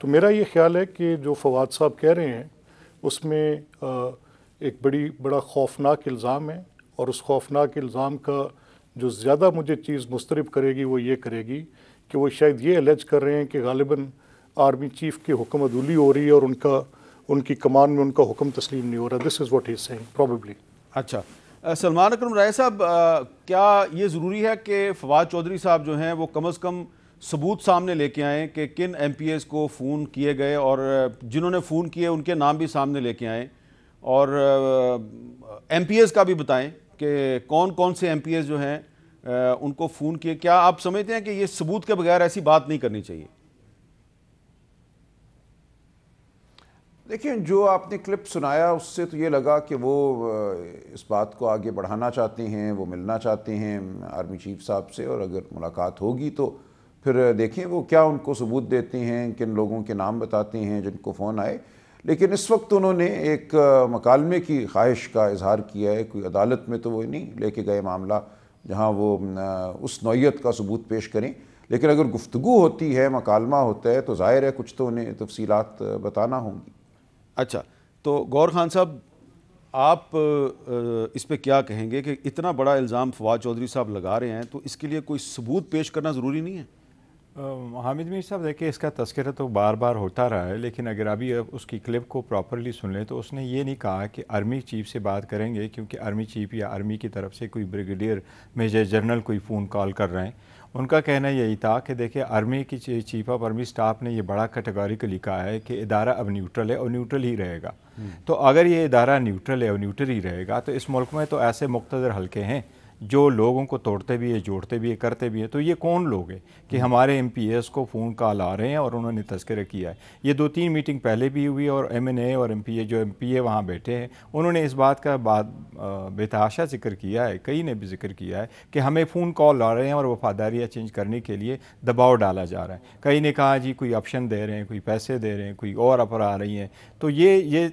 تو میرا یہ خیال ہے کہ جو فواد صاحب کہہ رہے ہیں اس میں ایک بڑا خوفناک الزام ہے، اور اس خوفناک الزام کا جو زیادہ مجھے چیز مسترب کرے گی وہ یہ کرے گی کہ وہ شاید یہ الج کر رہے ہیں کہ غالباً آرمی چیف کی حکم عدولی ہو رہی ہے اور ان کی کمان میں ان کا حکم تسلیم نہیں ہو رہا. This is what he is seeing probably. اچھا سلمان اکرم رائے صاحب، کیا یہ ضروری ہے کہ فواد چودھری صاحب جو ہیں وہ کم از کم ثبوت سامنے لے کے آئیں کہ کن ایم پی ایز کو فون کیے گئے، اور جنہوں نے فون کیے ان کے نام بھی سامنے لے کے آئیں، اور ایم پی ایز کا بھی بتائیں کہ کون کون سے ایم پی ایز جو ہیں ان کو فون کیے؟ کیا آپ سمجھتے ہیں کہ یہ ثبوت کے بغیر ایسی بات نہیں کرنی چاہیے؟ دیکھیں، جو آپ نے کلپ سنایا اس سے تو یہ لگا کہ وہ اس بات کو آگے بڑھانا چاہتے ہیں، وہ ملنا چاہتے ہیں آرمی چیف صاحب سے، اور اگر ملاقات ہوگی تو پھر دیکھیں وہ کیا ان کو ثبوت دیتے ہیں، کن لوگوں کے نام بتاتے ہیں جن کو فون آئے. لیکن اس وقت انہوں نے ایک مکالمے کی خواہش کا اظہار کیا ہے. کوئی عدالت میں تو وہ نہیں لے کے گئے معاملہ جہاں وہ اس نوعیت کا ثبوت پیش کریں، لیکن اگر گفتگو ہوتی ہے، مکالمہ ہوتا ہے، تو ظاہر ہے کچھ تو انہیں تفصیلات بتانا ہوں گی. اچھا، تو غور خان صاحب آپ اس پہ کیا کہیں گے کہ اتنا بڑا الزام فواد چودھری صاحب لگا رہے ہیں تو اس کے لیے کوئی ثبوت پیش کرنا ضروری نہیں ہے؟ حامد میر صاحب دیکھیں، اس کا تذکرہ تو بار بار ہوتا رہا ہے، لیکن اگر ابھی اس کی کلپ کو پراپرلی سن لیں تو اس نے یہ نہیں کہا کہ آرمی چیف سے بات کریں گے، کیونکہ آرمی چیف یا آرمی کی طرف سے کوئی بریگیڈیئر میجر جنرل کوئی فون کال کر رہے ہیں. ان کا کہنا یہی تھا کہ دیکھیں آرمی کی چیف آف آرمی سٹاف نے یہ بڑا کیٹیگوریکلی کہا ہے کہ ادارہ اب نیوٹرل ہے اور نیوٹرل ہی رہے گا. تو اگر یہ ادارہ نیوٹرل ہے اور نیوٹرل ہی رہے گا تو اس ملک میں تو ایسے مقتدر حلقے ہیں جو لوگوں کو توڑتے بھی ہیں، جوڑتے بھی ہیں، کرتے بھی ہیں. تو یہ کون لوگ ہیں کہ ہمارے ایم پی ایس کو فون کال آ رہے ہیں اور انہوں نے تذکرہ کیا ہے؟ یہ 2-3 میٹنگ پہلے بھی ہوئی، اور ایم این اے اور ایم پی اے وہاں بیٹھے ہیں انہوں نے اس بات کا بے تحاشا ذکر کیا ہے، کئی نے بھی ذکر کیا ہے کہ ہمیں فون کال آ رہے ہیں اور وفاداریاں چینج کرنے کے لیے دباؤ ڈالا جا رہا ہے. کئی نے کہا جی کوئی آپشن دے رہے ہیں، کوئی پیسے دے رہے ہیں، کوئی اور افر آ رہی ہیں. تو یہ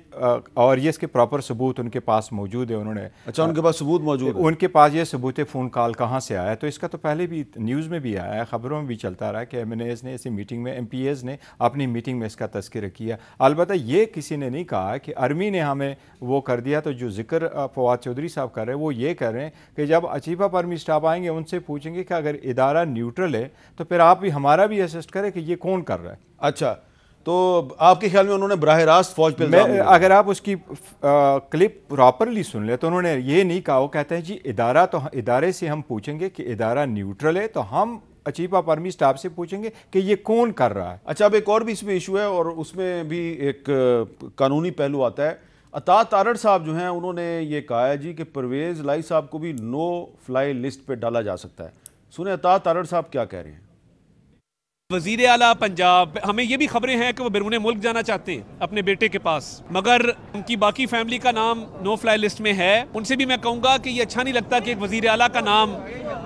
اور یہ اس کے پراپر ثبوت ان کے پاس موجود ہے. انہوں نے اچھا، ان کے پاس ثبوت موجود ہے؟ ان کے پاس یہ ثبوت فون کال کہاں سے آیا. تو اس کا تو پہلے بھی نیوز میں بھی آیا ہے، خبروں میں بھی چلتا رہا کہ ایم این ایز نے اسی میٹنگ میں، ایم پی ایز نے اپنی میٹنگ میں اس کا تذکرہ کیا. البتہ یہ کسی نے نہیں کہا کہ آرمی نے ہمیں وہ کر دیا. تو جو ذکر فواد چودھری صاحب کر رہے ہیں وہ یہ کر رہے ہیں کہ جب چیف آف آرمی اسٹاف آئیں گے ان سے پوچھیں گے کہ اگر ادارہ نیوٹرل ہے تو پھر آپ بھی ہمارا بھی اسسٹ کریں کہ یہ کون کر رہا ہے. اچھا، تو آپ کے خیال میں انہوں نے براہ راست فوج پہ الزام لگایا؟ اگر آپ اس کی کلپ پراپرلی سن لیں تو انہوں نے یہ نہیں کہا. وہ کہتے ہیں جی ادارے سے ہم پوچھیں گے کہ ادارہ نیوٹرل ہے تو ہم چیف آف آرمی اسٹاف سے پوچھیں گے کہ یہ کون کر رہا ہے. اچھا، اب ایک اور بھی اس میں ایشو ہے اور اس میں بھی ایک قانونی پہلو آتا ہے. عطا تارڑ صاحب جو ہیں انہوں نے یہ کہا ہے جی کہ پرویز الہی صاحب کو بھی نو فلائی لسٹ پہ ڈالا جا سکتا ہے. سنیں عطا تارڑ صاحب کیا کہہ رہے ہیں. وزیر اعلیٰ پنجاب، ہمیں یہ بھی خبریں ہیں کہ وہ بیرون ملک جانا چاہتے ہیں اپنے بیٹے کے پاس، مگر ان کی باقی فیملی کا نام نو فلائی لسٹ میں ہے. ان سے بھی میں کہوں گا کہ یہ اچھا نہیں لگتا کہ ایک وزیر اعلیٰ کا نام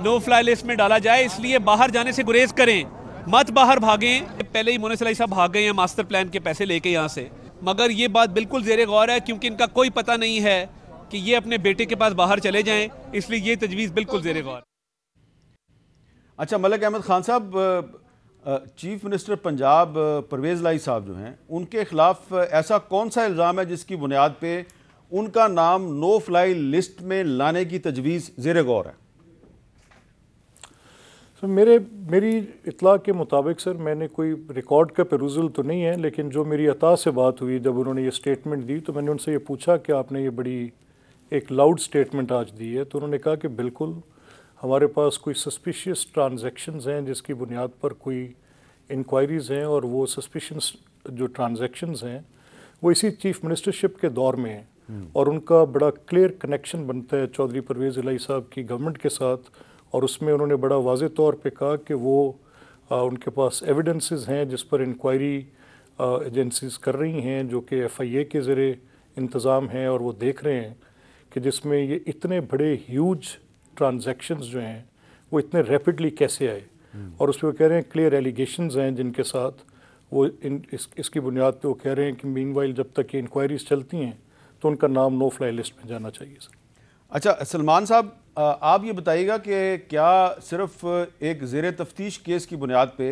نو فلائی لسٹ میں ڈالا جائے، اس لیے باہر جانے سے گریز کریں، مت باہر بھاگیں. پہلے ہی مونس الہی صاحب بھاگ گئے ہیں ماسٹر پلان کے پیسے لے کے یہاں سے، مگر یہ بات بالکل زیر غور ہے کیونکہ ان کا کوئی پتہ نہیں ہے کہ یہ اپنے بیٹے کے پاس باہر چلے جائیں، اس لیے یہ تجویز بالکل زیر غور. اچھا، ملک احمد خان صاحب، چیف منسٹر پنجاب پرویز الہی صاحب جو ہیں ان کے خلاف ایسا کون سا الزام ہے جس کی بنیاد پہ ان کا نام نو فلائی لسٹ میں لانے کی تجویز زیر غور ہے؟ میری اطلاع کے مطابق سر، میں نے کوئی ریکارڈ کا پیروزل تو نہیں ہے، لیکن جو میری عطا سے بات ہوئی جب انہوں نے یہ سٹیٹمنٹ دی تو میں نے ان سے یہ پوچھا کہ آپ نے یہ بڑی ایک لاؤڈ سٹیٹمنٹ آج دی ہے. تو انہوں نے کہا کہ بالکل ہمارے پاس کوئی سسپیشیس ٹرانزیکشنز ہیں جس کی بنیاد پر کوئی انکوائریز ہیں، اور وہ سسپیشنس جو ٹرانزیکشنز ہیں وہ اسی چیف منسٹرشپ کے دور میں ہیں، اور ان کا بڑا کلیئر کنیکشن بنتا ہے چودھری پرویز الہی صاحب کی گورنمنٹ کے ساتھ. اور اس میں انہوں نے بڑا واضح طور پہ کہا کہ وہ ان کے پاس ایویڈنسز ہیں جس پر انکوائری ایجنسیز کر رہی ہیں، جو کہ ایف آئی اے کے ذریعے انتظام ہیں، اور وہ دیکھ رہے ہیں کہ جس میں یہ اتنے بڑے ہیوج ٹرانزیکشنز جو ہیں وہ اتنے ریپڈلی کیسے آئے. اور اس پہ وہ کہہ رہے ہیں کلیئر ایلیگیشنز ہیں جن کے ساتھ وہ اس کی بنیاد پہ وہ کہہ رہے ہیں کہ مین وائل جب تک یہ انکوائریز چلتی ہیں تو ان کا نام نو فلائی لسٹ میں جانا چاہیے سر. اچھا سلمان صاحب، آپ یہ بتائیے گا کہ کیا صرف ایک زیر تفتیش کیس کی بنیاد پہ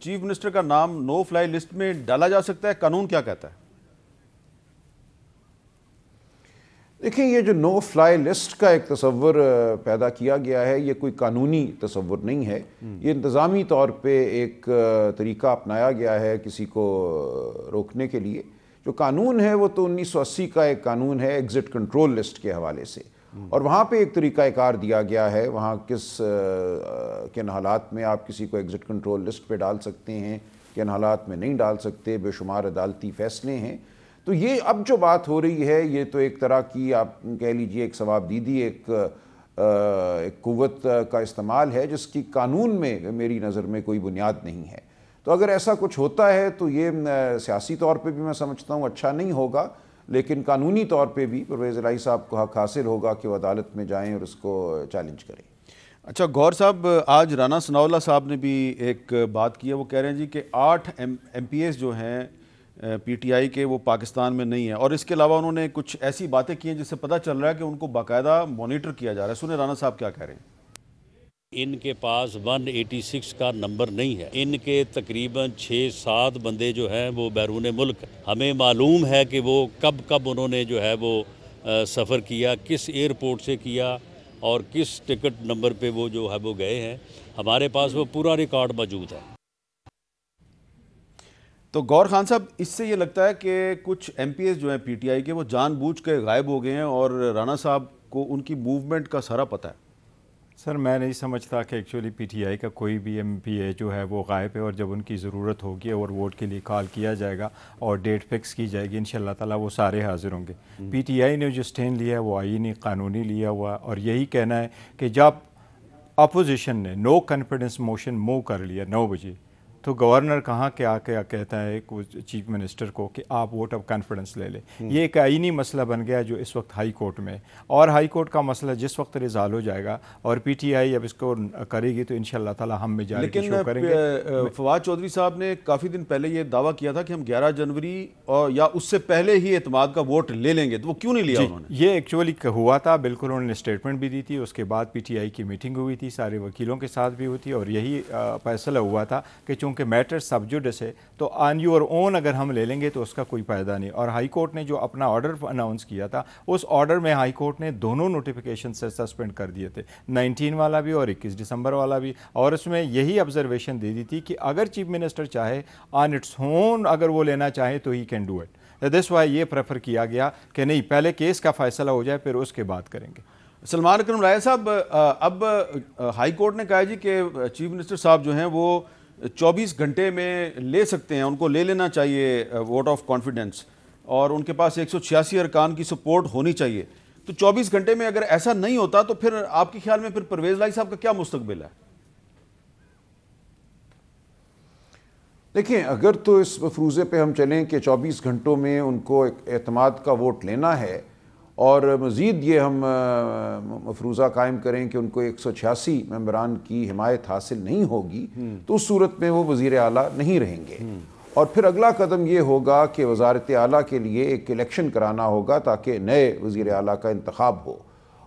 چیف منسٹر کا نام نو فلائی لسٹ میں ڈالا جا سکتا ہے؟ قانون کیا کہتا ہے؟ دیکھیں یہ جو نو فلائی لسٹ کا ایک تصور پیدا کیا گیا ہے یہ کوئی قانونی تصور نہیں ہے، یہ انتظامی طور پہ ایک طریقہ اپنایا گیا ہے کسی کو روکنے کے لیے۔ جو قانون ہے وہ تو 1980 کا ایک قانون ہے ایگزٹ کنٹرول لسٹ کے حوالے سے، اور وہاں پہ ایک طریقہ کار دیا گیا ہے وہاں کن حالات میں آپ کسی کو ایگزٹ کنٹرول لسٹ پہ ڈال سکتے ہیں، کن حالات میں نہیں ڈال سکتے، بے شمار عدالتی فیصلے ہیں۔ تو یہ اب جو بات ہو رہی ہے یہ تو ایک طرح کی آپ کہہ لیجئے ایک ثواب دیدی ایک قوت کا استعمال ہے جس کی قانون میں میری نظر میں کوئی بنیاد نہیں ہے۔ تو اگر ایسا کچھ ہوتا ہے تو یہ سیاسی طور پہ بھی میں سمجھتا ہوں اچھا نہیں ہوگا، لیکن قانونی طور پہ بھی پرویز الہی صاحب کو حق حاصل ہوگا کہ وہ عدالت میں جائیں اور اس کو چیلنج کریں۔ اچھا گور صاحب، آج رانا ثناءاللہ صاحب نے بھی ایک بات کی ہے، وہ کہہ رہے ہیں جی کہ 8 ایم پی ایز جو ہیں پی ٹی آئی کے وہ پاکستان میں نہیں ہیں، اور اس کے علاوہ انہوں نے کچھ ایسی باتیں کی ہیں جس سے پتہ چل رہا ہے کہ ان کو باقاعدہ مانیٹر کیا جا رہا ہے۔ سنیں رانا صاحب کیا کہہ رہے ہیں۔ ان کے پاس 186 کا نمبر نہیں ہے، ان کے تقریباً 6-7 بندے جو ہیں وہ بیرون ملک ہیں۔ ہمیں معلوم ہے کہ وہ کب انہوں نے جو ہے وہ سفر کیا، کس ایئرپورٹ سے کیا اور کس ٹکٹ نمبر پہ وہ جو ہے وہ گئے ہیں، ہمارے پاس وہ پورا ریکارڈ موجود ہے۔ تو گور خان صاحب، اس سے یہ لگتا ہے کہ کچھ ایم پی ایز جو ہیں پی ٹی آئی کے وہ جان بوجھ کے غائب ہو گئے ہیں اور رانا صاحب کو ان کی موومنٹ کا سارا پتہ ہے۔ سر میں نہیں سمجھتا کہ ایکچولی پی ٹی آئی کا کوئی بھی ایم پی اے جو ہے وہ غائب ہے، اور جب ان کی ضرورت ہوگی اور ووٹ کے لیے کال کیا جائے گا اور ڈیٹ فکس کی جائے گی انشاءاللہ تعالیٰ وہ سارے حاضر ہوں گے۔ پی ٹی آئی نے جو سٹینڈ لیا ہے وہ آئینی قانونی لیا ہوا، اور یہی کہنا ہے کہ جب اپوزیشن نے نو کانفیڈنس موشن موو کر لیا 9 بجے تو گورنر کہاں کے آ کے کہتا ہے چیف منسٹر کو کہ آپ ووٹ آف کانفیڈنس لے لیں۔ یہ ایک آئینی مسئلہ بن گیا جو اس وقت ہائی کورٹ میں، اور ہائی کورٹ کا مسئلہ جس وقت ریزالو ہو جائے گا اور پی ٹی آئی اب اس کو کرے گی تو انشاءاللہ تعالیٰ ہم میجارٹی شو کریں گے۔ لیکن فواد چودھری صاحب نے کافی دن پہلے یہ دعویٰ کیا تھا کہ ہم 11 جنوری یا اس سے پہلے ہی اعتماد کا ووٹ لے لیں گے، تو وہ کیوں نہیں لیا انہوں نے؟ یہ ایکچولی ہوا تھا، بالکل انہوں نے اسٹیٹمنٹ بھی دی تھی، اس کے بعد پی ٹی آئی کی میٹنگ ہوئی تھی، سارے وکیلوں کے ساتھ بھی ہوئی تھی، اور یہی فیصلہ ہوا تھا کہ چونکہ میٹر سبجوڈس ہے تو آن یور اون اگر ہم لے لیں گے تو اس کا کوئی فائدہ نہیں۔ اور ہائی کورٹ نے جو اپنا آرڈر اناؤنس کیا تھا اس آرڈر میں ہائی کورٹ نے دونوں نوٹیفیکیشن سے سسپینڈ کر دیے تھے، 19 والا بھی اور 21 دسمبر والا بھی، اور اس میں یہی آبزرویشن دے دی تھی کہ اگر چیف منسٹر چاہے آن اٹس اون اگر وہ لینا چاہے تو he can do it. This why یہ پریفر کیا گیا کہ نہیں، پہلے کیس کا فیصلہ ہو جائے پھر اس کے بعد کریں گے۔ سلمان اکرم رائے صاحب، اب ہائی کورٹ نے کہا جی کہ چیف منسٹر صاحب جو ہیں وہ 24 گھنٹے میں لے سکتے ہیں، ان کو لے لینا چاہیے ووٹ آف کانفیڈنس، اور ان کے پاس 186 ارکان کی سپورٹ ہونی چاہیے۔ تو 24 گھنٹے میں اگر ایسا نہیں ہوتا تو پھر آپ کے خیال میں پھر پرویز الہی صاحب کا کیا مستقبل ہے؟ دیکھیں، اگر تو اس مفروضے پہ ہم چلیں کہ 24 گھنٹوں میں ان کو اعتماد کا ووٹ لینا ہے، اور مزید یہ ہم مفروضہ قائم کریں کہ ان کو 186 ممبران کی حمایت حاصل نہیں ہوگی، تو اس صورت میں وہ وزیر اعلیٰ نہیں رہیں گے، اور پھر اگلا قدم یہ ہوگا کہ وزارت اعلیٰ کے لیے ایک الیکشن کرانا ہوگا تاکہ نئے وزیر اعلیٰ کا انتخاب ہو،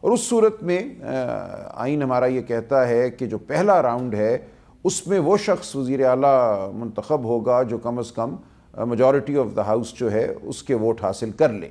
اور اس صورت میں آئین ہمارا یہ کہتا ہے کہ جو پہلا راؤنڈ ہے اس میں وہ شخص وزیر اعلیٰ منتخب ہوگا جو کم از کم میجورٹی آف دا ہاؤس جو ہے اس کے ووٹ حاصل کر لے۔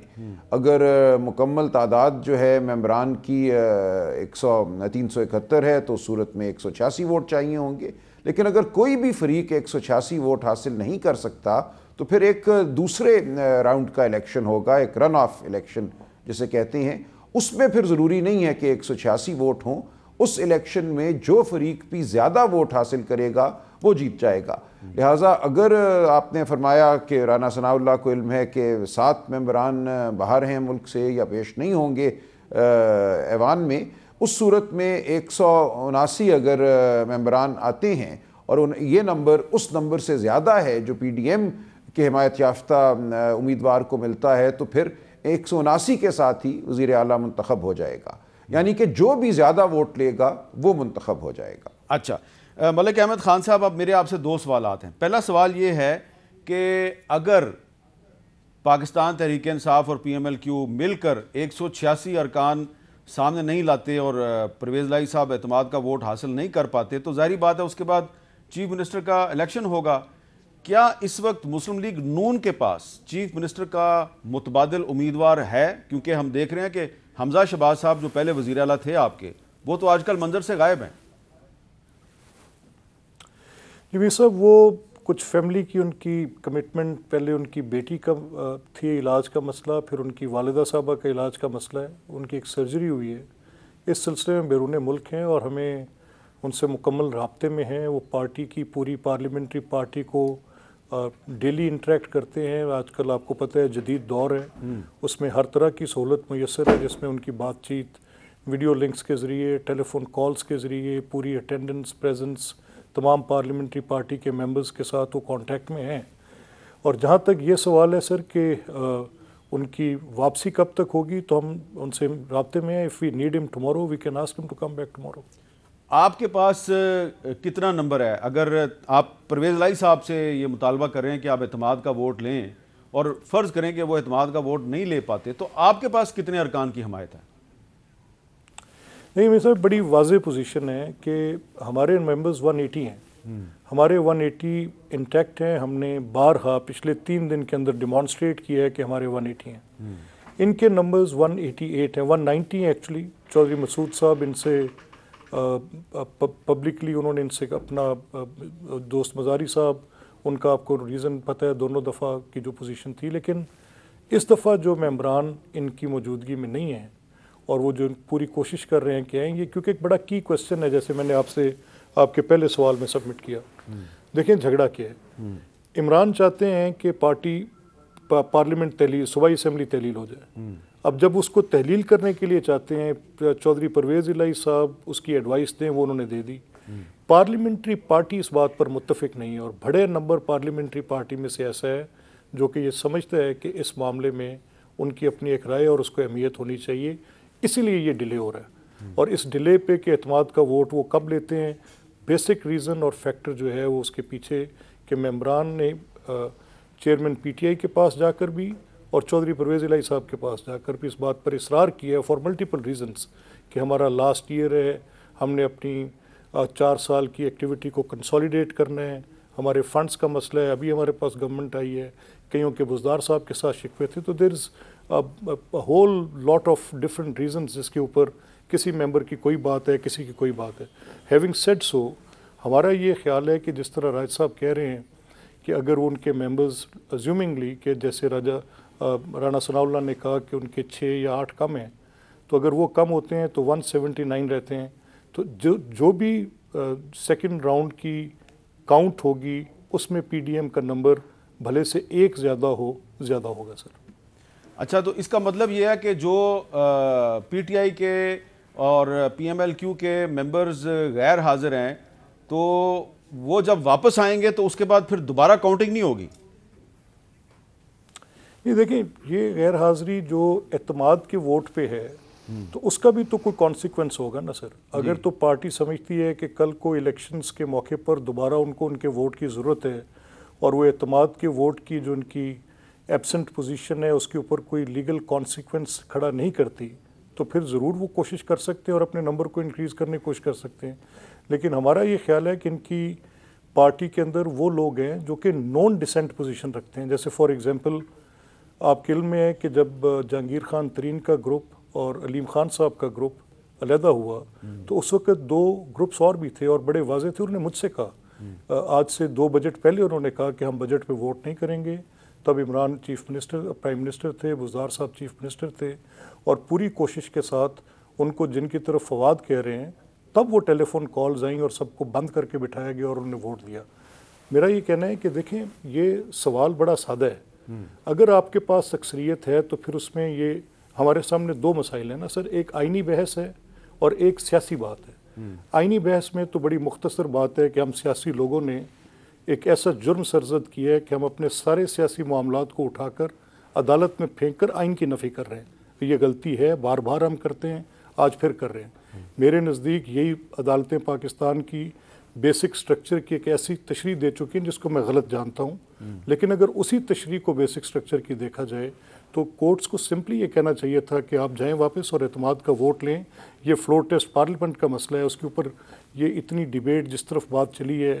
اگر مکمل تعداد جو ہے ممبران کی 371 ہے تو صورت میں 186 ووٹ چاہیے ہوں گے، لیکن اگر کوئی بھی فریق 186 ووٹ حاصل نہیں کر سکتا تو پھر ایک دوسرے راؤنڈ کا الیکشن ہوگا، ایک رن آف الیکشن جسے کہتے ہیں۔ اس میں پھر ضروری نہیں ہے کہ 186 ووٹ ہوں، اس الیکشن میں جو فریق بھی زیادہ ووٹ حاصل کرے گا وہ جیت جائے گا۔ لہٰذا اگر آپ نے فرمایا کہ رانا ثناءاللہ کو علم ہے کہ 7 ممبران باہر ہیں ملک سے یا پیش نہیں ہوں گے ایوان میں، اس صورت میں 179 اگر ممبران آتے ہیں اور یہ نمبر اس نمبر سے زیادہ ہے جو پی ڈی ایم کے حمایت یافتہ امیدوار کو ملتا ہے، تو پھر 179 کے ساتھ ہی وزیر اعلیٰ منتخب ہو جائے گا، یعنی کہ جو بھی زیادہ ووٹ لے گا وہ منتخب ہو جائے گا۔ اچھا ملک احمد خان صاحب، اب میرے آپ سے 2 سوالات ہیں۔ پہلا سوال یہ ہے کہ اگر پاکستان تحریک انصاف اور پی ایم ایل کیو مل کر 186 ارکان سامنے نہیں لاتے اور پرویز الہی صاحب اعتماد کا ووٹ حاصل نہیں کر پاتے تو ظاہری بات ہے اس کے بعد چیف منسٹر کا الیکشن ہوگا، کیا اس وقت مسلم لیگ نون کے پاس چیف منسٹر کا متبادل امیدوار ہے؟ کیونکہ ہم دیکھ رہے ہیں کہ حمزہ شہباز صاحب جو پہلے وزیر اعلیٰ تھے آپ کے، وہ تو آج کل منظر سے غائب ہیں۔ جی صاحب، وہ کچھ فیملی کی ان کی کمٹمنٹ، پہلے ان کی بیٹی کا تھی علاج کا مسئلہ، پھر ان کی والدہ صاحبہ کا علاج کا مسئلہ ہے، ان کی ایک سرجری ہوئی ہے، اس سلسلے میں بیرون ملک ہیں اور ہمیں ان سے مکمل رابطے میں ہیں۔ وہ پارٹی کی پوری پارلیمنٹری پارٹی کو ڈیلی انٹریکٹ کرتے ہیں۔ آج کل آپ کو پتہ ہے جدید دور ہے، اس میں ہر طرح کی سہولت میسر ہے، جس میں ان کی بات چیت ویڈیو لنکس کے ذریعے، ٹیلی فون کالز کے ذریعے، پوری اٹینڈنس پریزنس تمام پارلیمنٹری پارٹی کے ممبرز کے ساتھ وہ کانٹیکٹ میں ہیں۔ اور جہاں تک یہ سوال ہے سر کہ ان کی واپسی کب تک ہوگی، تو ہم ان سے رابطے میں ہیں۔ اف وی نیڈ ہم ٹمورو وی کین آسک ہم ٹو کم بیک ٹمورو۔ آپ کے پاس کتنا نمبر ہے؟ اگر آپ پرویز الہی صاحب سے یہ مطالبہ کر رہے ہیں کہ آپ اعتماد کا ووٹ لیں اور فرض کریں کہ وہ اعتماد کا ووٹ نہیں لے پاتے، تو آپ کے پاس کتنے ارکان کی حمایت ہے؟ نہیں میرے صاحب، بڑی واضح پوزیشن ہے کہ ہمارے ممبرز 180 ہیں، ہمارے 180 انٹیکٹ ہیں۔ ہم نے بارہا پچھلے 3 دن کے اندر ڈیمانسٹریٹ کیا ہے کہ ہمارے 180 ہیں۔ ان کے نمبرز 188 ہیں، 190 ہیں ایکچولی۔ چودھری مسعود صاحب ان سے پبلکلی انہوں نے ان سے اپنا دوست مزاری صاحب، ان کا آپ کو ریزن پتہ ہے، دونوں دفعہ کی جو پوزیشن تھی، لیکن اس دفعہ جو ممبران ان کی موجودگی میں نہیں ہیں اور وہ جو پوری کوشش کر رہے ہیں کہ آئیں گے، کیونکہ ایک بڑا کی کویسچن ہے، جیسے میں نے آپ سے آپ کے پہلے سوال میں سبمٹ کیا۔ دیکھیں جھگڑا کیا ہے، عمران چاہتے ہیں کہ پارٹی پارلیمنٹ تحلیل، صوبائی اسمبلی تحلیل ہو جائے۔ اب جب اس کو تحلیل کرنے کے لیے چاہتے ہیں، چودھری پرویز الہی صاحب اس کی ایڈوائس دیں، وہ انہوں نے دے دی۔ پارلیمنٹری پارٹی اس بات پر متفق نہیں ہے، اور بڑے نمبر پارلیمنٹری پارٹی میں سے ایسا ہے جو کہ یہ سمجھتا ہے کہ اس معاملے میں ان کی اپنی ایک رائے اور اس کو اہمیت ہونی چاہیے، اسی لیے یہ ڈیلے ہو رہا ہے۔ اور اس ڈیلے پہ کہ اعتماد کا ووٹ وہ کب لیتے ہیں، بیسک ریزن اور فیکٹر جو ہے وہ اس کے پیچھے کہ ممبران نے چیئرمین پی ٹی آئی کے پاس جا کر بھی اور چودھری پرویز الہی صاحب کے پاس جا کر بھی اس بات پر اصرار کیا ہے فار ملٹیپل ریزنس کہ ہمارا لاسٹ ایئر ہے، ہم نے اپنی 4 سال کی ایکٹیویٹی کو کنسالیڈیٹ کرنا ہے، ہمارے فنڈز کا مسئلہ ہے، ابھی ہمارے پاس گورنمنٹ آئی ہے، کئیوں کے بزدار صاحب کے ساتھ شکوے تھے، تو there is whole lot of different reasons جس کے اوپر کسی ممبر کی کوئی بات ہے، کسی کی کوئی بات ہے۔ ہیونگ سیڈ سو، ہمارا یہ خیال ہے کہ جس طرح راج صاحب کہہ رہے ہیں کہ اگر ان کے ممبرز ازیومنگلی کہ جیسے رانا ثناء اللہ نے کہا کہ ان کے 6 یا 8 کم ہیں، تو اگر وہ کم ہوتے ہیں تو 179 رہتے ہیں، تو جو بھی سیکنڈ راؤنڈ کی کاؤنٹ ہوگی اس میں پی ڈی ایم کا نمبر بھلے سے 1 زیادہ ہوگا سر۔ اچھا، تو اس کا مطلب یہ ہے کہ جو پی ٹی آئی کے اور پی ایم ایل کیو کے ممبرز غیر حاضر ہیں، تو وہ جب واپس آئیں گے تو اس کے بعد پھر دوبارہ کاؤنٹنگ نہیں ہوگی؟ یہ دیکھیں، یہ غیر حاضری جو اعتماد کے ووٹ پہ ہے تو اس کا بھی تو کوئی کانسیکوینس ہوگا نا سر۔ اگر تو پارٹی سمجھتی ہے کہ کل کو الیکشنز کے موقع پر دوبارہ ان کے ووٹ کی ضرورت ہے اور وہ اعتماد کے ووٹ کی جو ان کی ایبسنٹ پوزیشن ہے اس کے اوپر کوئی لیگل کانسیکوینس کھڑا نہیں کرتی، تو پھر ضرور وہ کوشش کر سکتے ہیں اور اپنے نمبر کو انکریز کرنے کی کوشش کر سکتے ہیں۔ لیکن ہمارا یہ خیال ہے کہ ان کی پارٹی کے اندر وہ لوگ ہیں جو کہ نون ڈسینٹ پوزیشن رکھتے ہیں۔ جیسے فار ایگزامپل آپ کے علم میں ہے کہ جب جہانگیر خان ترین کا گروپ اور علیم خان صاحب کا گروپ علیحدہ ہوا تو اس وقت 2 گروپس اور بھی تھے اور بڑے واضح تھے۔ انہوں نے مجھ سے کہا، آج سے 2 بجٹ پہلے انہوں نے کہا کہ ہم بجٹ پہ ووٹ نہیں کریں گے۔ تب عمران پرائم منسٹر تھے، بزدار صاحب چیف منسٹر تھے، اور پوری کوشش کے ساتھ ان کو جن کی طرف فواد کہہ رہے ہیں، تب وہ ٹیلی فون کالز آئیں اور سب کو بند کر کے بٹھایا گیا اور انہوں نے ووٹ دیا۔ میرا یہ کہنا ہے کہ دیکھیں، یہ سوال بڑا سادہ ہے۔ اگر آپ کے پاس اکثریت ہے تو پھر اس میں یہ ہمارے سامنے 2 مسائل ہیں نا سر، ایک آئینی بحث ہے اور ایک سیاسی بات ہے۔ آئینی بحث میں تو بڑی مختصر بات ہے کہ ہم سیاسی لوگوں نے ایک ایسا جرم سرزد کیا ہے کہ ہم اپنے سارے سیاسی معاملات کو اٹھا کر عدالت میں پھینک کر آئین کی نفی کر رہے ہیں۔ یہ غلطی ہے، بار بار ہم کرتے ہیں، آج پھر کر رہے ہیں۔ میرے نزدیک یہی عدالتیں پاکستان کی بیسک سٹرکچر کی ایک ایسی تشریح دے چکی ہیں جس کو میں غلط جانتا ہوں، لیکن اگر اسی تشریح کو بیسک سٹرکچر کی دیکھا جائے تو کورٹس کو سمپلی یہ کہنا چاہیے تھا کہ آپ جائیں واپس اور اعتماد کا ووٹ لیں۔ یہ فلور ٹیسٹ پارلیمنٹ کا مسئلہ ہے، اس کے اوپر یہ اتنی ڈیبیٹ جس طرف بات چلی ہے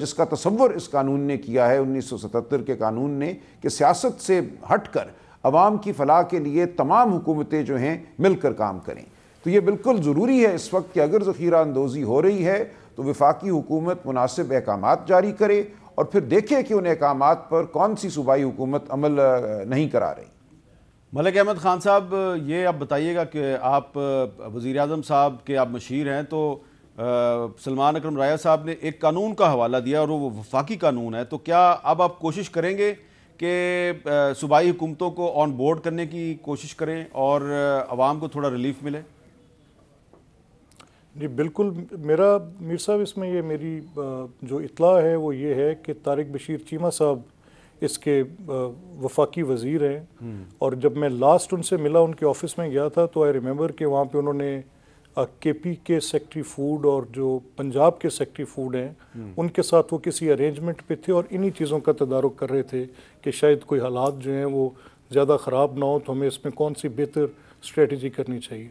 جس کا تصور اس قانون نے کیا ہے 1977 کے قانون نے کہ سیاست سے ہٹ کر عوام کی فلاح کے لیے تمام حکومتیں جو ہیں مل کر کام کریں. تو یہ بالکل ضروری ہے اس وقت کہ اگر ذخیرہ اندوزی ہو رہی ہے تو وفاقی حکومت مناسب احکامات جاری کرے اور پھر دیکھے کہ ان احکامات پر کون سی صوبائی حکومت عمل نہیں کرا رہی. ملک احمد خان صاحب، یہ آپ بتائیے گا کہ آپ وزیر اعظم صاحب کے آپ مشیر ہیں، تو سلمان اکرم رائع صاحب نے ایک قانون کا حوالہ دیا اور وہ وفاقی قانون ہے، تو کیا اب آپ کوشش کریں گے کہ صوبائی حکومتوں کو آن بورڈ کرنے کی کوشش کریں اور عوام کو تھوڑا ریلیف ملے؟ جی بالکل. میرا میر صاحب اس میں یہ میری جو اطلاع ہے وہ یہ ہے کہ طارق بشیر چیمہ صاحب اس کے وفاقی وزیر ہیں، اور جب میں لاسٹ ان سے ملا، ان کے آفس میں گیا تھا، تو آئی ریمبر کہ وہاں پہ انہوں نے کے پی کے سیکٹری فوڈ اور جو پنجاب کے سیکٹری فوڈ ہیں ان کے ساتھ وہ کسی ارینجمنٹ پہ تھے اور انہی چیزوں کا تدارک کر رہے تھے کہ شاید کوئی حالات جو ہیں وہ زیادہ خراب نہ ہو، تو ہمیں اس میں کون سی بہتر اسٹریٹجی کرنی چاہیے.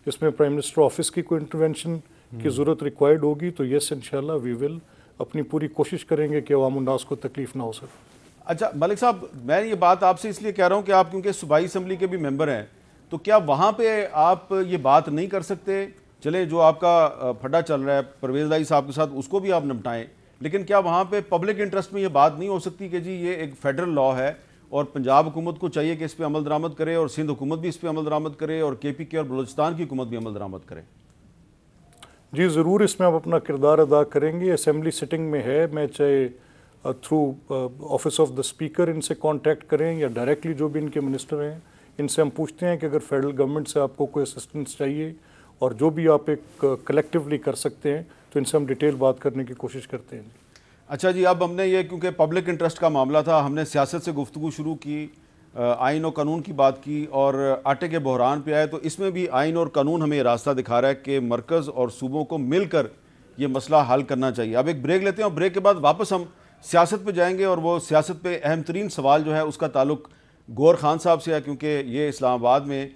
اس میں پرائم منسٹر آفس کی کوئی انٹرونشن کی ضرورت ریکوائرڈ ہوگی تو یس انشاءاللہ وی ول اپنی پوری کوشش کریں گے کہ عوام الناس کو تکلیف نہ ہو سکے. اچھا ملک صاحب، میں یہ بات آپ سے اس لیے کہہ رہا ہوں کہ آپ کیونکہ صوبائی اسمبلی کے بھی ممبر ہیں، تو کیا وہاں پہ آپ یہ بات نہیں کر سکتے؟ چلے جو آپ کا پھڈا چل رہا ہے پرویز الہی صاحب کے ساتھ اس کو بھی آپ نمٹائیں، لیکن کیا وہاں پہ پبلک انٹرسٹ میں یہ بات نہیں ہو سکتی کہ جی یہ ایک فیڈرل لا ہے اور پنجاب حکومت کو چاہیے کہ اس پہ عمل درآمد کرے اور سندھ حکومت بھی اس پہ عمل درآمد کرے اور کے پی کے اور بلوچستان کی حکومت بھی عمل درآمد کرے؟ جی ضرور اس میں آپ اپنا کردار ادا کریں گے. اسمبلی سٹنگ میں ہے، میں چاہے through office of the speaker ان سے کانٹیکٹ کریں یا ڈائریکٹلی جو بھی ان کے منسٹر ہیں ان سے ہم پوچھتے ہیں کہ اگر فیڈرل گورنمنٹ سے آپ کو کوئی اسسٹنس چاہیے اور جو بھی آپ ایک کلیکٹیولی کر سکتے ہیں تو ان سے ہم ڈیٹیل بات کرنے کی کوشش کرتے ہیں. اچھا جی، اب ہم نے یہ کیونکہ پبلک انٹرسٹ کا معاملہ تھا، ہم نے سیاست سے گفتگو شروع کی، آئین و قانون کی بات کی اور آٹے کے بحران پہ آئے، تو اس میں بھی آئین اور قانون ہمیں یہ راستہ دکھا رہا ہے کہ مرکز اور صوبوں کو مل کر یہ مسئلہ حل کرنا چاہیے. اب ایک بریک لیتے ہیں اور بریک کے بعد واپس ہم سیاست پہ جائیں گے، اور وہ سیاست پہ اہم ترین سوال جو ہے اس کا تعلق گور خان صاحب سے ہے، کیونکہ یہ اسلام آباد میں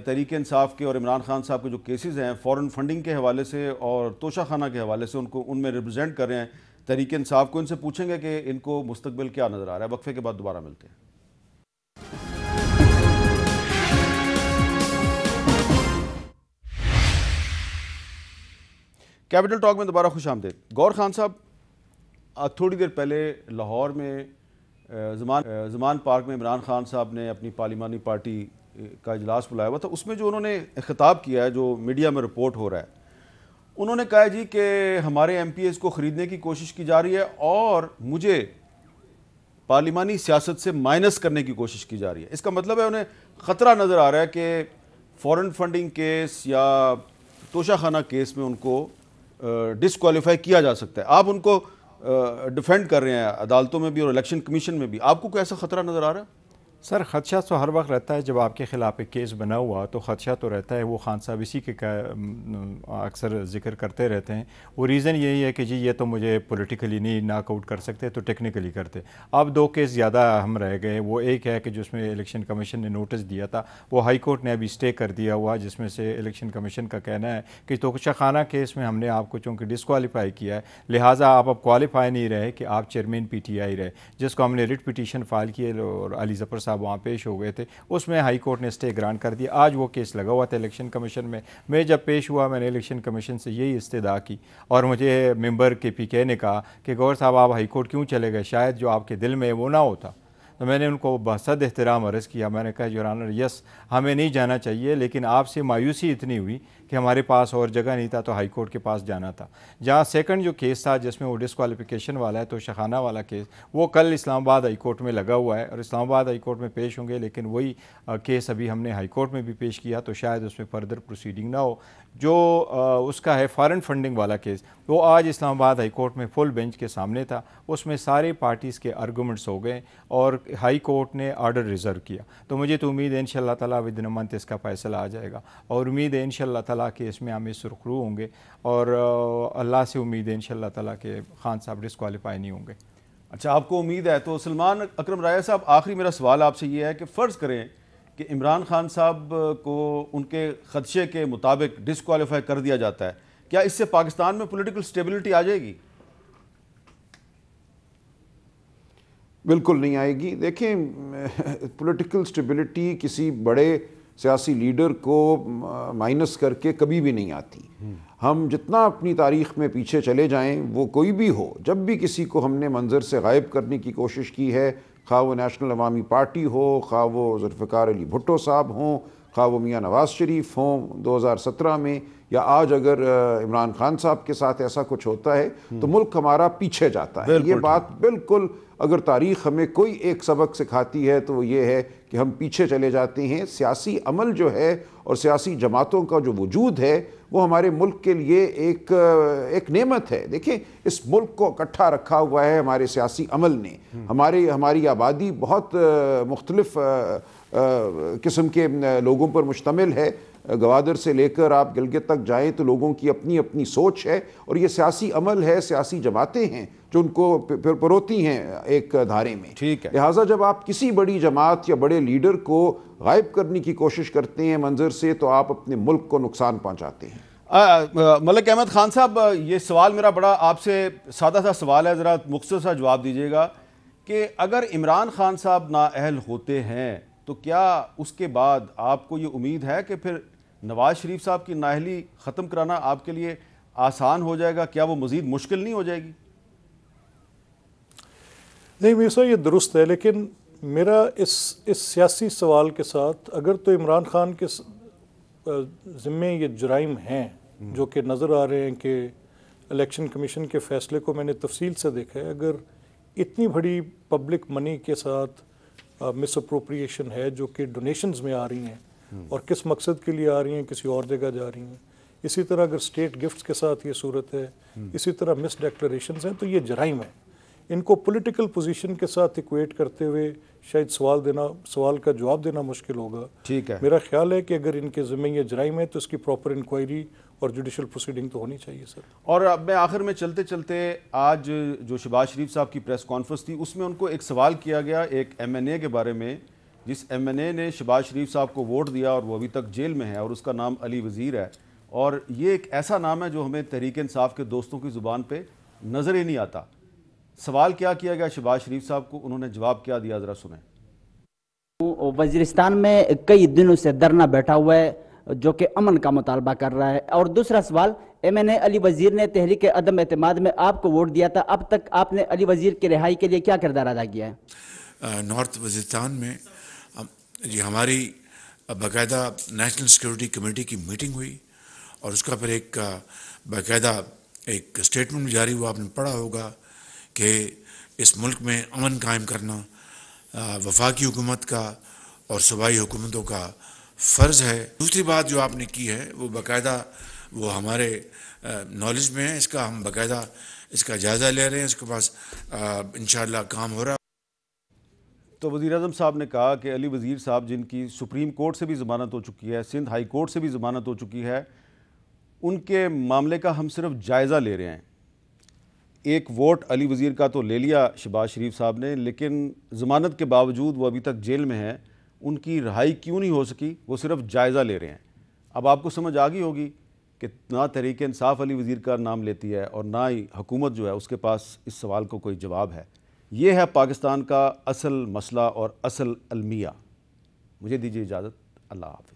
تحریک انصاف کے اور عمران خان صاحب کے جو کیسز ہیں فورن فنڈنگ کے حوالے سے اور توشہ خانہ کے حوالے سے ان میں ریپرزینٹ کر رہے ہیں تحریک انصاف کو. ان سے پوچھیں گے کہ ان کو مستقبل کیا نظر آ رہا ہے. وقفے کے بعد دوبارہ ملتے ہیں. کیپٹل ٹاک میں دوبارہ خوش آمدید. گور خان صاحب، تھوڑی دیر پہلے لاہور میں زمان پارک میں عمران خان صاحب نے اپنی پارلیمانی پارٹی کا اجلاس بلایا ہوا تھا، اس میں جو انہوں نے خطاب کیا ہے جو میڈیا میں رپورٹ ہو رہا ہے، انہوں نے کہا جی کہ ہمارے ایم پی ایز کو خریدنے کی کوشش کی جا رہی ہے اور مجھے پارلیمانی سیاست سے مائنس کرنے کی کوشش کی جا رہی ہے. اس کا مطلب ہے انہیں خطرہ نظر آ رہا ہے کہ فورن فنڈنگ کیس یا توشہ خانہ کیس میں ان کو ڈسکوالیفائی کیا جا سکتا ہے. آپ ان کو ڈیفینڈ کر رہے ہیں عدالتوں میں بھی اور الیکشن کمیشن میں بھی، آپ کو کوئی ایسا خطرہ نظر آ رہا ہے؟ سر خدشہ تو ہر وقت رہتا ہے، جب آپ کے خلاف ایک کیس بنا ہوا تو خدشہ تو رہتا ہے. وہ خان صاحب اسی کے اکثر ذکر کرتے رہتے ہیں. وہ ریزن یہی ہے کہ جی یہ تو مجھے پولیٹیکلی نہیں ناک آؤٹ کر سکتے تو ٹیکنیکلی کرتے. اب دو کیس زیادہ اہم رہ گئے. وہ ایک ہے کہ جس میں الیکشن کمیشن نے نوٹس دیا تھا، وہ ہائی کورٹ نے ابھی اسٹے کر دیا ہوا، جس میں سے الیکشن کمیشن کا کہنا ہے کہ توشہ خانہ کیس میں ہم نے آپ کو چونکہ ڈسکوالیفائی کیا ہے لہٰذا آپ اب کوالیفائی نہیں رہے کہ آپ چیئرمین پی ٹی آئی رہے، جس کو ہم نے ریٹ پٹیشن فائل کی اور علی ظفر صاحب وہاں پیش ہو گئے تھے. اس میں ہائی کورٹ نے اسٹے گرانٹ کر دیا. آج وہ کیس لگا ہوا تھا الیکشن کمیشن میں. میں جب پیش ہوا میں نے الیکشن کمیشن سے یہی استدعا کی اور مجھے ممبر کے پی کے نے کہا کہ گور صاحب آپ ہائی کورٹ کیوں چلے گئے، شاید جو آپ کے دل میں وہ نہ ہوتا. تو میں نے ان کو بصد احترام عرض کیا، میں نے کہا یور آنر یس ہمیں نہیں جانا چاہیے، لیکن آپ سے مایوسی اتنی ہوئی کہ ہمارے پاس اور جگہ نہیں تھا تو ہائی کورٹ کے پاس جانا تھا. جہاں سیکنڈ جو کیس تھا جس میں وہ ڈسکوالیفیکیشن والا ہے توشہ خانہ والا کیس، وہ کل اسلام آباد ہائی کورٹ میں لگا ہوا ہے اور اسلام آباد ہائی کورٹ میں پیش ہوں گے. لیکن وہی کیس ابھی ہم نے ہائی کورٹ میں بھی پیش کیا تو شاید اس میں فردر پروسیڈنگ نہ ہو. جو اس کا ہے فارن فنڈنگ والا کیس، وہ آج اسلام آباد ہائی کورٹ میں فل بینچ کے سامنے تھا. اس میں سارے پارٹیز کے آرگومنٹس ہو گئے اور ہائی کورٹ نے آرڈر ریزرو کیا. تو مجھے تو امید ہے انشاءاللہ تعالیٰ ود ان منتھ اس کا فیصلہ آ جائے گا اور امید ہے انشاءاللہ تعالیٰ کہ اس میں ہم سرخرو ہوں گے اور اللہ سے امید ہے انشاءاللہ تعالیٰ کہ خان صاحب ڈسکوالیفائی نہیں ہوں گے. اچھا آپ کو امید ہے. تو سلمان اکرم رائع صاحب، آخری میرا سوال آپ سے یہ ہے کہ فرض کریں کہ عمران خان صاحب کو ان کے خدشے کے مطابق ڈسکوالیفائی کر دیا جاتا ہے، کیا اس سے پاکستان میں پولیٹیکل سٹیبلٹی آ جائے گی؟ بالکل نہیں آئے گی. دیکھیں پولیٹیکل سٹیبلٹی کسی بڑے سیاسی لیڈر کو مائنس کر کے کبھی بھی نہیں آتی. ہم جتنا اپنی تاریخ میں پیچھے چلے جائیں، وہ کوئی بھی ہو، جب بھی کسی کو ہم نے منظر سے غائب کرنے کی کوشش کی ہے، خواہ وہ نیشنل عوامی پارٹی ہو، خواہ وہ ذوالفقار علی بھٹو صاحب ہوں، خواہ وہ میاں نواز شریف ہوں 2017 میں، یا آج اگر عمران خان صاحب کے ساتھ ایسا کچھ ہوتا ہے تو ملک ہمارا پیچھے جاتا ہے. یہ بات بالکل، اگر تاریخ ہمیں کوئی ایک سبق سکھاتی ہے تو وہ یہ ہے کہ ہم پیچھے چلے جاتے ہیں. سیاسی عمل جو ہے اور سیاسی جماعتوں کا جو وجود ہے وہ ہمارے ملک کے لیے ایک نعمت ہے. دیکھیں اس ملک کو اکٹھا رکھا ہوا ہے ہمارے سیاسی عمل نے. ہماری آبادی بہت مختلف قسم کے لوگوں پر مشتمل ہے. گوادر سے لے کر آپ گلگت تک جائیں تو لوگوں کی اپنی اپنی سوچ ہے، اور یہ سیاسی عمل ہے، سیاسی جماعتیں ہیں جو ان کو پروتی ہیں ایک دھارے میں. ٹھیک ہے. لہٰذا جب آپ کسی بڑی جماعت یا بڑے لیڈر کو غائب کرنے کی کوشش کرتے ہیں منظر سے، تو آپ اپنے ملک کو نقصان پہنچاتے ہیں. ملک احمد خان صاحب، یہ سوال میرا بڑا آپ سے سادہ سا سوال ہے، ذرا مختصر سا جواب دیجیے گا کہ اگر عمران خان صاحب نااہل ہوتے ہیں تو کیا اس کے بعد آپ کو یہ امید ہے کہ پھر نواز شریف صاحب کی نااہلی ختم کرانا آپ کے لیے آسان ہو جائے گا؟ کیا وہ مزید مشکل نہیں ہو جائے گی؟ نہیں میر صاحب، یہ درست ہے، لیکن میرا اس سیاسی سوال کے ساتھ، اگر تو عمران خان کے ذمے یہ جرائم ہیں جو کہ نظر آ رہے ہیں کہ الیکشن کمیشن کے فیصلے کو میں نے تفصیل سے دیکھا ہے، اگر اتنی بڑی پبلک منی کے ساتھ مس اپروپریشن ہے جو کہ ڈونیشنز میں آ رہی ہیں اور کس مقصد کے لیے آ رہی ہیں، کسی اور جگہ جا رہی ہیں، اسی طرح اگر اسٹیٹ گفٹس کے ساتھ یہ صورت ہے، اسی طرح مس ڈیکلریشنز ہیں، تو یہ جرائم ہیں. ان کو پولیٹیکل پوزیشن کے ساتھ ایکویٹ کرتے ہوئے شاید سوال کا جواب دینا مشکل ہوگا. ٹھیک ہے. میرا خیال ہے کہ اگر ان کے ذمہ یہ جرائم ہے تو اس کی پراپر انکوائری اور جوڈیشل پروسیڈنگ تو ہونی چاہیے سر. اور اب میں آخر میں چلتے چلتے آج جو شہباز شریف صاحب کی پریس کانفرنس تھی، اس میں ان کو ایک سوال کیا گیا ایک ایم این اے کے بارے میں، جس ایم این اے نے شہباز شریف صاحب کو ووٹ دیا اور وہ ابھی تک جیل میں ہے، اور اس کا نام علی وزیر ہے. اور یہ ایک ایسا نام ہے جو ہمیں تحریک انصاف کے دوستوں کی زبان پہ نظر ہی نہیں آتا. سوال کیا گیا شہباز شریف صاحب کو، انہوں نے جواب کیا دیا، ذرا سنیں. وزیرستان میں کئی دنوں سے دھرنا بیٹھا ہوا ہے جو کہ امن کا مطالبہ کر رہا ہے. اور دوسرا سوال، ایم این اے علی وزیر نے تحریک عدم اعتماد میں آپ کو ووٹ دیا تھا، اب تک آپ نے علی وزیر کی رہائی کے لیے کیا کردار ادا کیا ہے؟ نارتھ وزیرستان میں ہماری باقاعدہ نیشنل سیکورٹی کمیٹی کی میٹنگ ہوئی، اور اس کا پھر ایک باقاعدہ ایک اسٹیٹمنٹ جاری ہوا، آپ نے پڑھا ہوگا کہ اس ملک میں امن قائم کرنا وفاقی حکومت کا اور صوبائی حکومتوں کا فرض ہے. دوسری بات جو آپ نے کی ہے وہ باقاعدہ وہ ہمارے نالج میں ہے، اس کا ہم باقاعدہ اس کا جائزہ لے رہے ہیں، اس کے پاس انشاءاللہ کام ہو رہا ہے. تو وزیر اعظم صاحب نے کہا کہ علی وزیر صاحب جن کی سپریم کورٹ سے بھی ضمانت ہو چکی ہے، سندھ ہائی کورٹ سے بھی ضمانت ہو چکی ہے، ان کے معاملے کا ہم صرف جائزہ لے رہے ہیں. ایک ووٹ علی وزیر کا تو لے لیا شہباز شریف صاحب نے، لیکن ضمانت کے باوجود وہ ابھی تک جیل میں ہیں، ان کی رہائی کیوں نہیں ہو سکی؟ وہ صرف جائزہ لے رہے ہیں. اب آپ کو سمجھ آ گئی ہوگی کہ نہ تحریک انصاف علی وزیر کا نام لیتی ہے اور نہ ہی حکومت جو ہے اس کے پاس اس سوال کو کوئی جواب ہے. یہ ہے پاکستان کا اصل مسئلہ اور اصل المیہ. مجھے دیجیے اجازت. اللہ حافظ.